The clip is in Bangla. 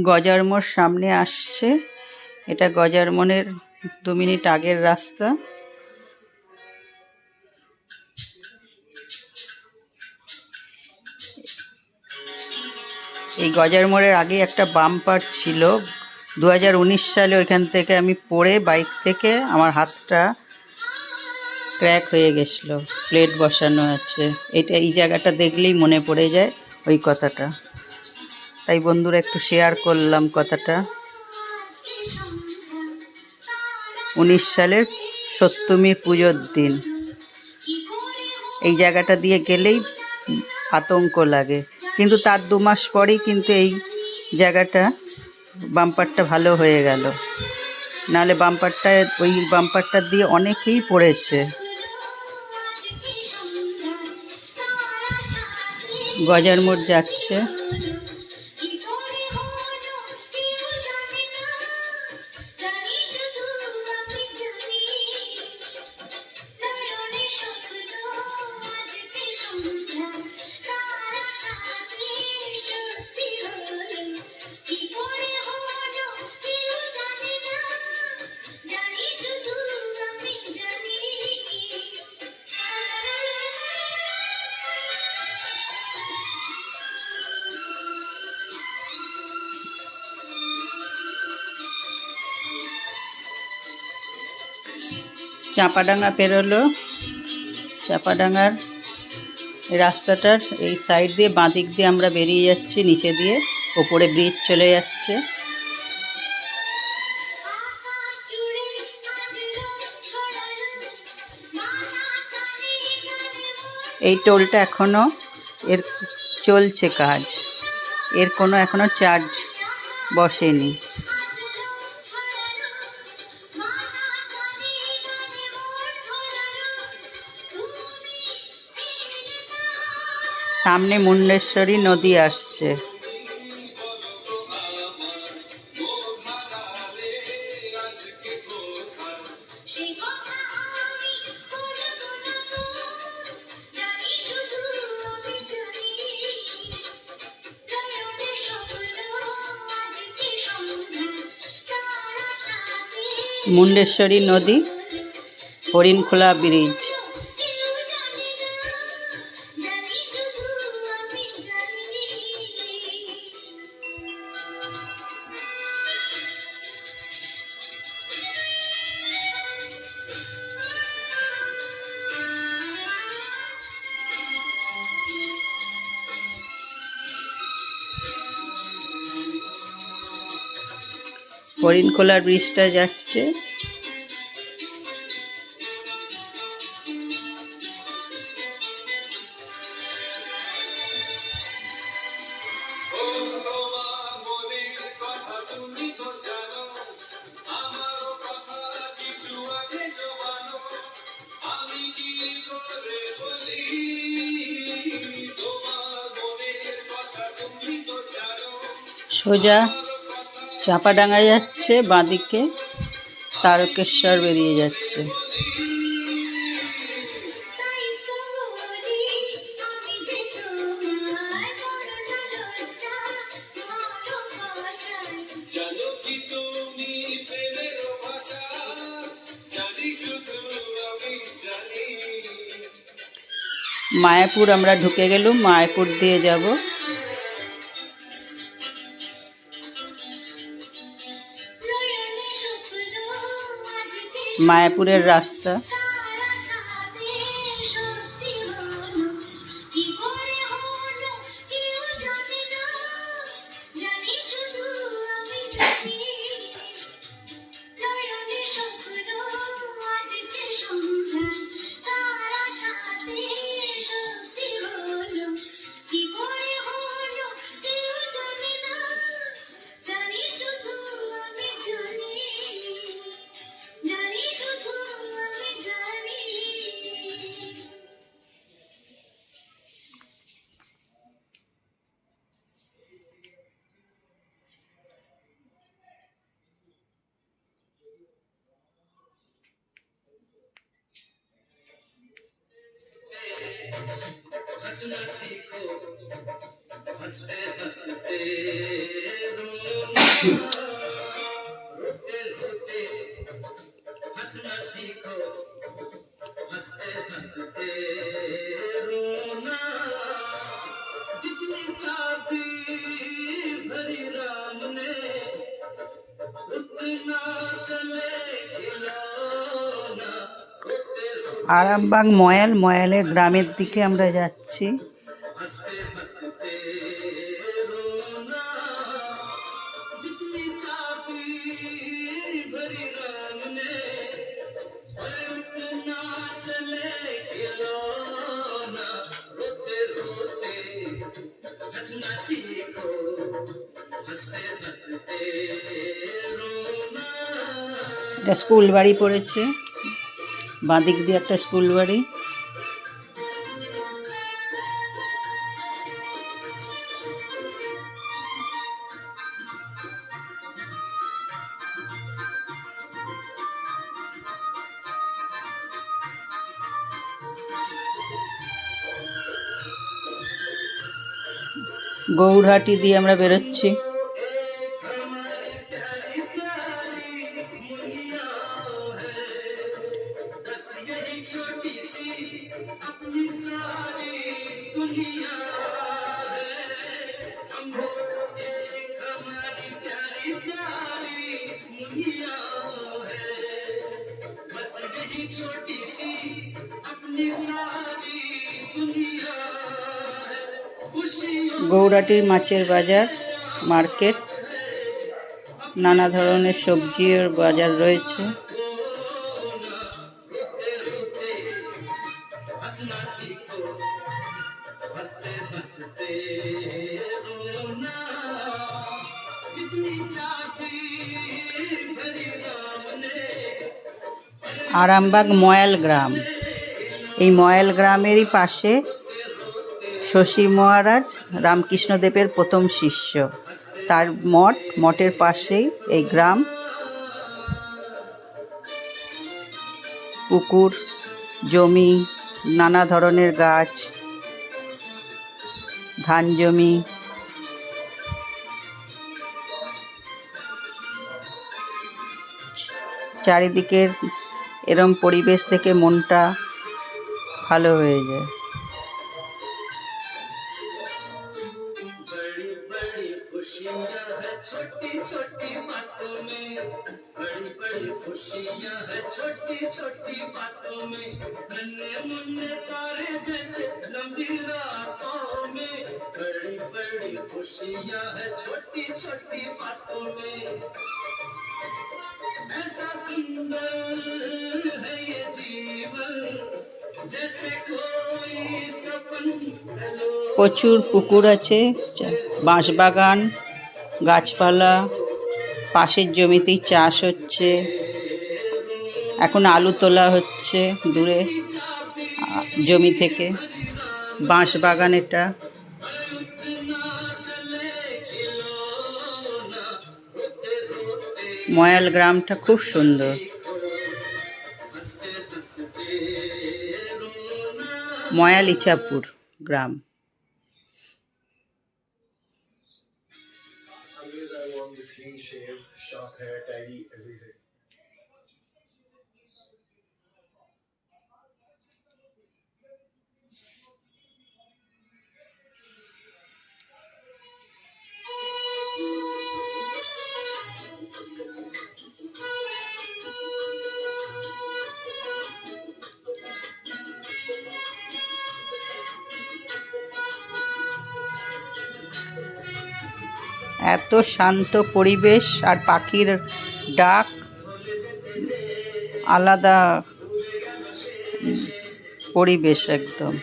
গজার মোড় সামনে আসছে। এটা গজার মোড়ের 2 মিনিট আগের রাস্তা। এই গজার মোড়ের আগে একটা বাম্পার ছিল। 2019 সালে ওইখান থেকে আমি পড়ে বাইক থেকে আমার হাতটা ক্র্যাক হয়ে গেছিল। প্লেট বসানো আছে। এই জায়গাটা দেখলেই মনে পড়ে যায় ওই কথাটা। তাই বন্ধুরা একটু শেয়ার করলাম কথাটা। 19 সালের সপ্তমী পুজোর দিন এই জায়গাটা দিয়ে গেলেই আতঙ্ক লাগে, কিন্তু তার 2 মাস পরেই কিন্তু এই জায়গাটা বাম্পারটা ভালো হয়ে গেল। নাহলে ওই বাম্পারটা দিয়ে অনেকেই পড়েছে। গজার মোড় যাচ্ছে। চাঁপাডাঙ্গা পেরোলো। চাঁপাডাঙ্গার রাস্তাটার এই সাইড দিয়ে বাঁদিক দিয়ে আমরা বেরিয়ে যাচ্ছি, নিচে দিয়ে ওপরে ব্রিজ চলে যাচ্ছে। এই টোলটা এখনো এর চলছে কাজ, এর কোনো এখনো চার্জ বসেনি। সামনে মুন্ডেশ্বরী নদী আসছে। মুন্ডেশ্বরী নদী, হরিণখোলা ব্রিজ। হরিণখোলা ব্রিজটা যাচ্ছে। সোজা চাঁপাডাঙ্গা যাচ্ছে, বাঁদিকে তারকেশ্বর বেরিয়ে যাচ্ছে। মায়াপুর আমরা ঢুকে গেলুম, মায়াপুর দিয়ে যাব। মায়াপুরের রাস্তা। हंसना सीखो हंसते हंसते रोना আরামবাগ ময়ালের গ্রামের দিকে আমরা যাচ্ছি। এটা স্কুল বাড়ি পড়েছে, বাঁদিক দিয়ে একটা স্কুল বাড়ি। গৌরহাটি দিয়ে আমরা বেরোচ্ছি। গৌরহাটির মাছের বাজার মার্কেট, নানা ধরনের সবজির বাজার রয়েছে। আরামবাগ ময়াল গ্রাম, এই ময়াল গ্রামেরই পাশে শশী মহারাজ রামকৃষ্ণদেবের প্রথম শিষ্য, তার মঠের পাশেই এই গ্রাম। পুকুর, জমি, নানা ধরনের গাছ, ধান জমি। চারিদিকের এরম পরিবেশ থেকে মনটা ভালো হয়ে যায়। প্রচুর পুকুর আছে, বাঁশবাগান, গাছপালা, পাশের জমিতেই চাষ হচ্ছে। এখন আলু তোলা হচ্ছে দূরে জমি থেকে। বাঁশবাগান এটা। ময়াল গ্রামটা খুব সুন্দর। ময়াল ইছাপুর গ্রাম। Some days I want the clean shave, sharp hair, tidy, everything. এত শান্ত পরিবেশ আর পাখির ডাক, আলাদা পরিবেশ একদম।